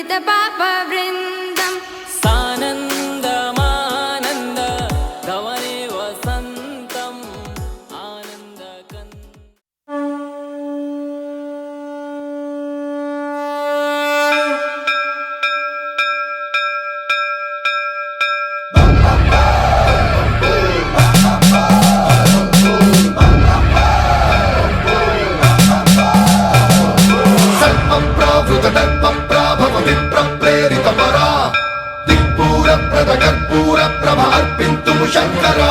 స్మిత పాప బృందం సానందమానంద ధవనే వసంతం ఆనందకం. కర్పూర ప్రభ అర్పింతుము శంకరా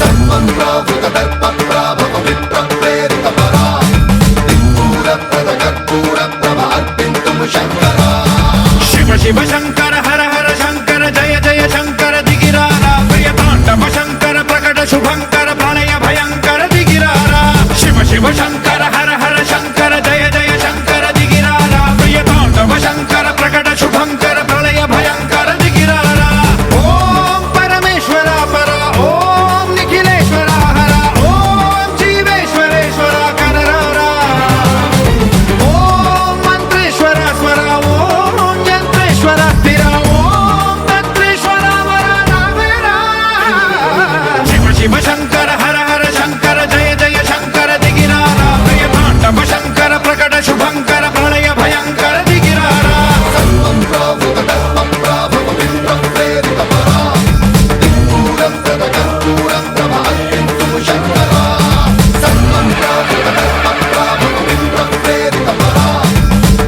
సర్వం ప్రావృత దర్ప ప్రాభవ విప్ర ప్రేరిత పరా దిక్పూర ప్రద కర్పూర ప్రభ అర్పింతుము శంకరా శివ శివ శంకర హర హర శంకర జయ జయ శంకర దిగిరారా ప్రియ తాండవ శంకర ప్రకట శుభంకర ప్రళయ భయంకర దిగిరారా శివ శివ శంకర హర హర శంకర జయ జయ శంకర దిగిరారా ప్రియ తాండవ శంకర ప్రకట శుభంకర ప్రళయ భయంకర దిగిరారా ఓం పరమేశ్వర పర ఓం నిఖిలేశ్వర హర ఓం జీవేశ్వరేశ్వర కనరారా ఓం మంత్రేశ్వర స్వర ఓం యంత్రేశ్వర స్థిర ఓం తంత్రేశ్వర వర నావేరా శివ శివ శంకర హర హర శంకర జయ జయ శంకర దిగిరారా ప్రియ తాండవ శంకర ప్రకట శుభంకర ప్రళయ భయంకర దిగిరారా సర్వం ప్రావృత దర్ప ప్రాభవ విప్ర ప్రేరిత పరా దిక్పూర ప్రద కర్పూర ప్రభ అర్పింతుము శంకరా సర్వం ప్రావృత దర్ప ప్రాభవ విప్ర ప్రేరిత పరా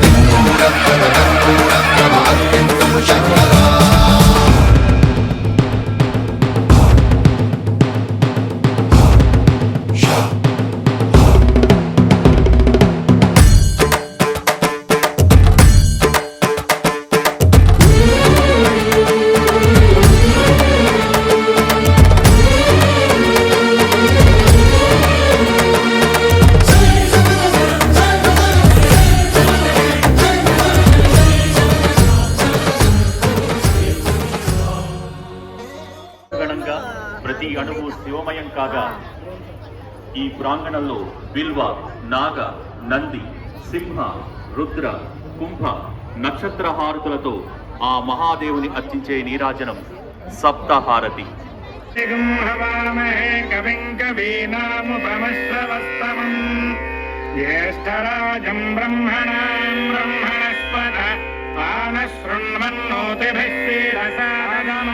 దిక్పూర ప్రద కర్పూర ప్రభ అర్పింతుము శంకరా గణంగా ప్రతి అణువు శివమయం కాగా ఈ ప్రాంగణంలో బిల్వ, నాగ, నంది, సింహ, రుద్ర, కుంభ నక్షత్ర హారతులతో ఆ మహాదేవుని అర్చించే నీరాజనం సప్తహారతి. కవిం కవీనాముపమశ్రవస్తమం జ్యేష్ఠరాజం బ్రహ్మణాం బ్రహ్మణస్పద ఆనశృణ్వన్నోతిభిः శ్రీరసాదనం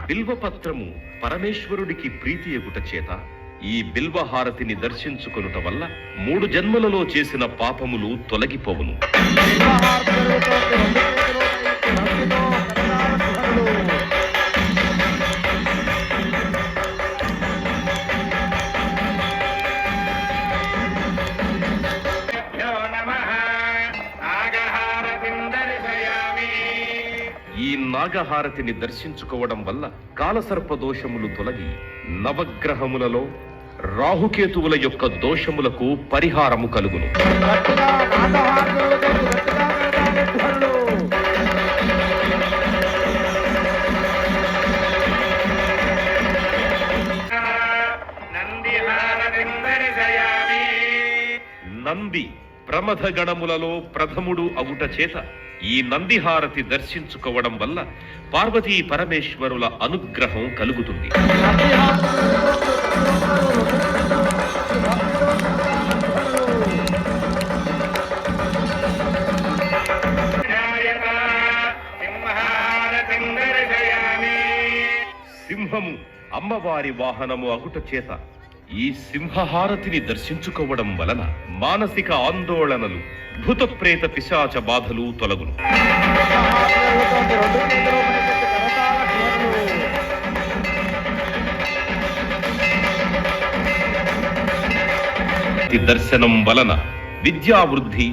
బిల్వపత్రము పరమేశ్వరుడికి ప్రీతి ఎగుట చేత ఈ బిల్వహారతిని దర్శించుకొనుట వల్ల 3 జన్మలలో చేసిన పాపములు తొలగిపోవును. ఈ నాగహారతిని దర్శించుకోవడం వల్ల కాలసర్ప దోషములు తొలగి నవగ్రహములలో రాహుకేతువుల యొక్క దోషములకు పరిహారము కలుగును. నంది ప్రమథ గణములలో ప్రథముడు అగుట చేత ఈ నందిహారతి దర్శించుకోవడం వల్ల పార్వతీ పరమేశ్వరుల అనుగ్రహం కలుగుతుంది. సింహము అమ్మవారి వాహనము అగుట చేత ఈ సింహహారతిని దర్శించుకోవడం వలన మానసిక ఆందోళనలు, భూత ప్రేత పిశాచ బాధలు తొలగును. దర్శనం వలన విద్యావృద్ధి,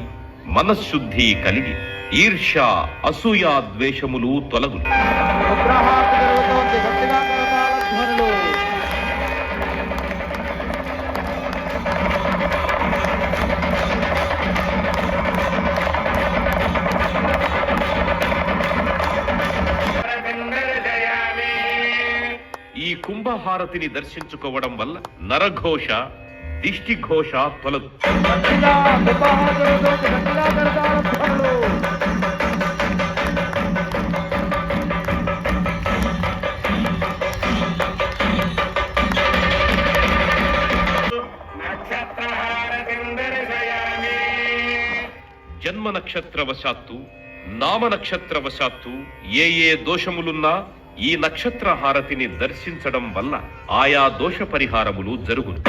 మనశ్శుద్ధి కలిగి ఈర్ష్య, అసూయ, ద్వేషములు తొలగును. సింహహారతిని దర్శించుకోవడం వల్ల నరఘోష దిష్టిఘోష తొలగు. జన్మ నక్షత్రవశాత్తు నామ నక్షత్రవశాత్తు ఏ దోషములున్నా ఈ నక్షత్ర హారతిని దర్శించడం వల్ల ఆయా దోష పరిహారములు జరుగును.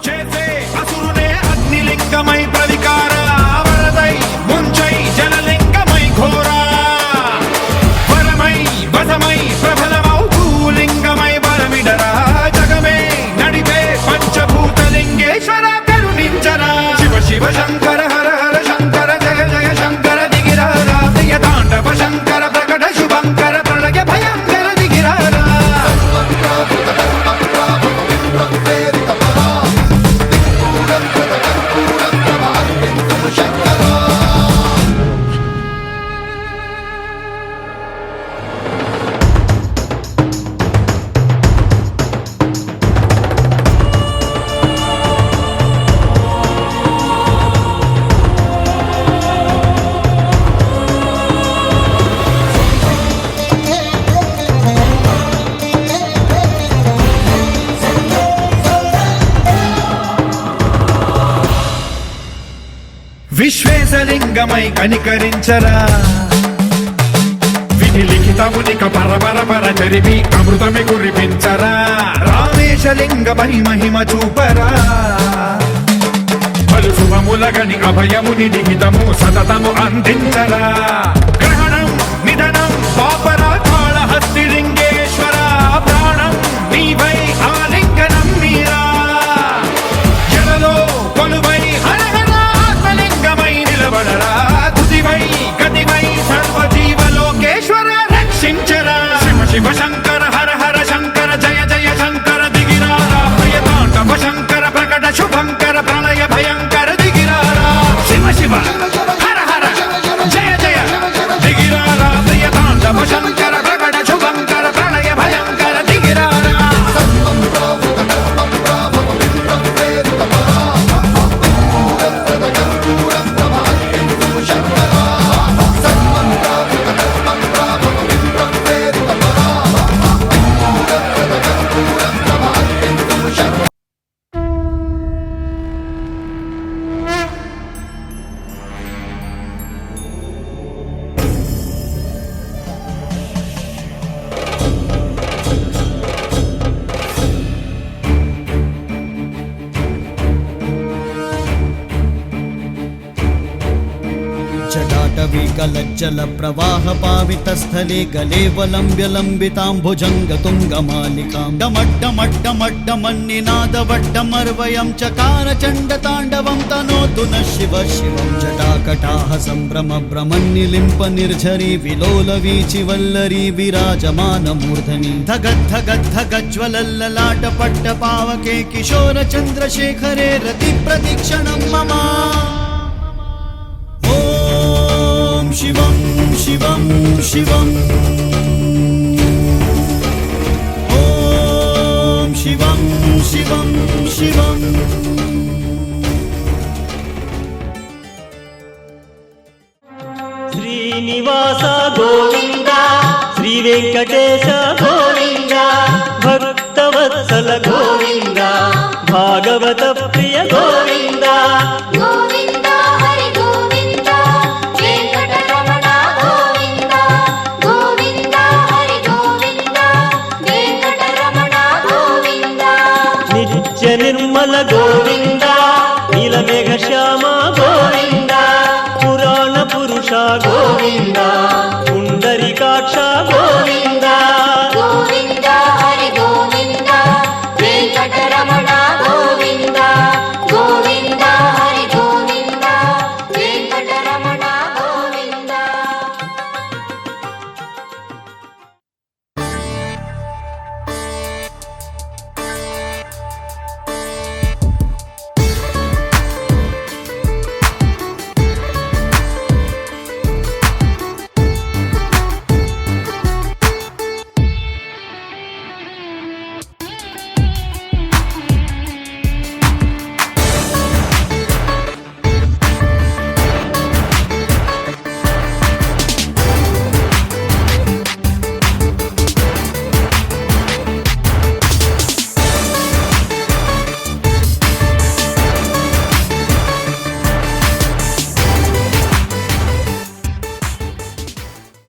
చేసే అసురునే అగ్నిలింగమై ప్రవికార వరదై ముంచై జలలింగమై ఘోరా వరమై వసమై ప్రబలమౌ భూలింగమై బలమిడరా జగమే నడిపే పంచభూతలింగేశ్వర కరుణించరా. శివ శివ శంకర హర హర శంకర జయ జయ శంకర దిగిరారా ప్రియ తాండవ శంకర ప్రకట శుభంకర ప్రళయ భయంకర దిగిరారా. విశ్వేశలింగమై కనికరించరా విధి లిఖితమునిక పరపర చరిమి అమృతమి కురిపించరా. రామేశలింగమై మహిమ చూపరా పలు శుభములగని అభయముని నిహితము సతతము అందించరా. గ్రహణం నిధనం పాపరా కాళహస్తి లింగేశ్వర ప్రాణం నీవై ఆలింగనం మీరా జలలో కొలువై నిలబడరా తుదివై గతివై సర్వజీవలోకేశ్వర రక్షించరా. శివ శివ శంకర హర హర శంకర జయ జయ శంకర దిగిరారా ప్రియ తాండవ శంకర ప్రకట శుభంకర ప్రళయ భయంకర దిగిరారా. శివ శివ హర హర జయ జయ దిగిరారా ప్రియ తాండవ శంకర ప్రకట శుభంకర ప్రళయ భయంకర దిగిరారా. जटाटवीकलज्जल प्रवाह पावितस्थले गलेवलम्ब्य लम्बिताम्बुजङ्ग तुङ्गमालिकां डमड्डमड्डमड्डमन्निनादवड्डमर्वयं चकार चण्डताण्डवं तनोतु न शिव शिवं. जटाकटाः सम्भ्रम भ्रमन्निलिम्प निर्झरी विलोलवीचि वल्लरी विराजमानमूर्धनि धगद्धगद्धगज्ज्वलल्ललाट पट्टपावके किशोर चन्द्रशेखरे रतिप्रतिक्षणं मम. शिवं शिवं शिवं ॐ शिवं शिवं शिवं. श्रीनिवास गोविन्द श्री वेङ्कटेश गोविन्द भक्तवत्सल गोविन्द भागवत प्रिय गोविन्द గోవింద హరి గోవింద వెంకటరమణ గోవింద గోవింద హరి గోవింద వెంకటరమణ గోవింద నిత్య నిర్మల గోవింద నీలమేఘ శ్యామ గోవింద పురాణ పురుష గోవింద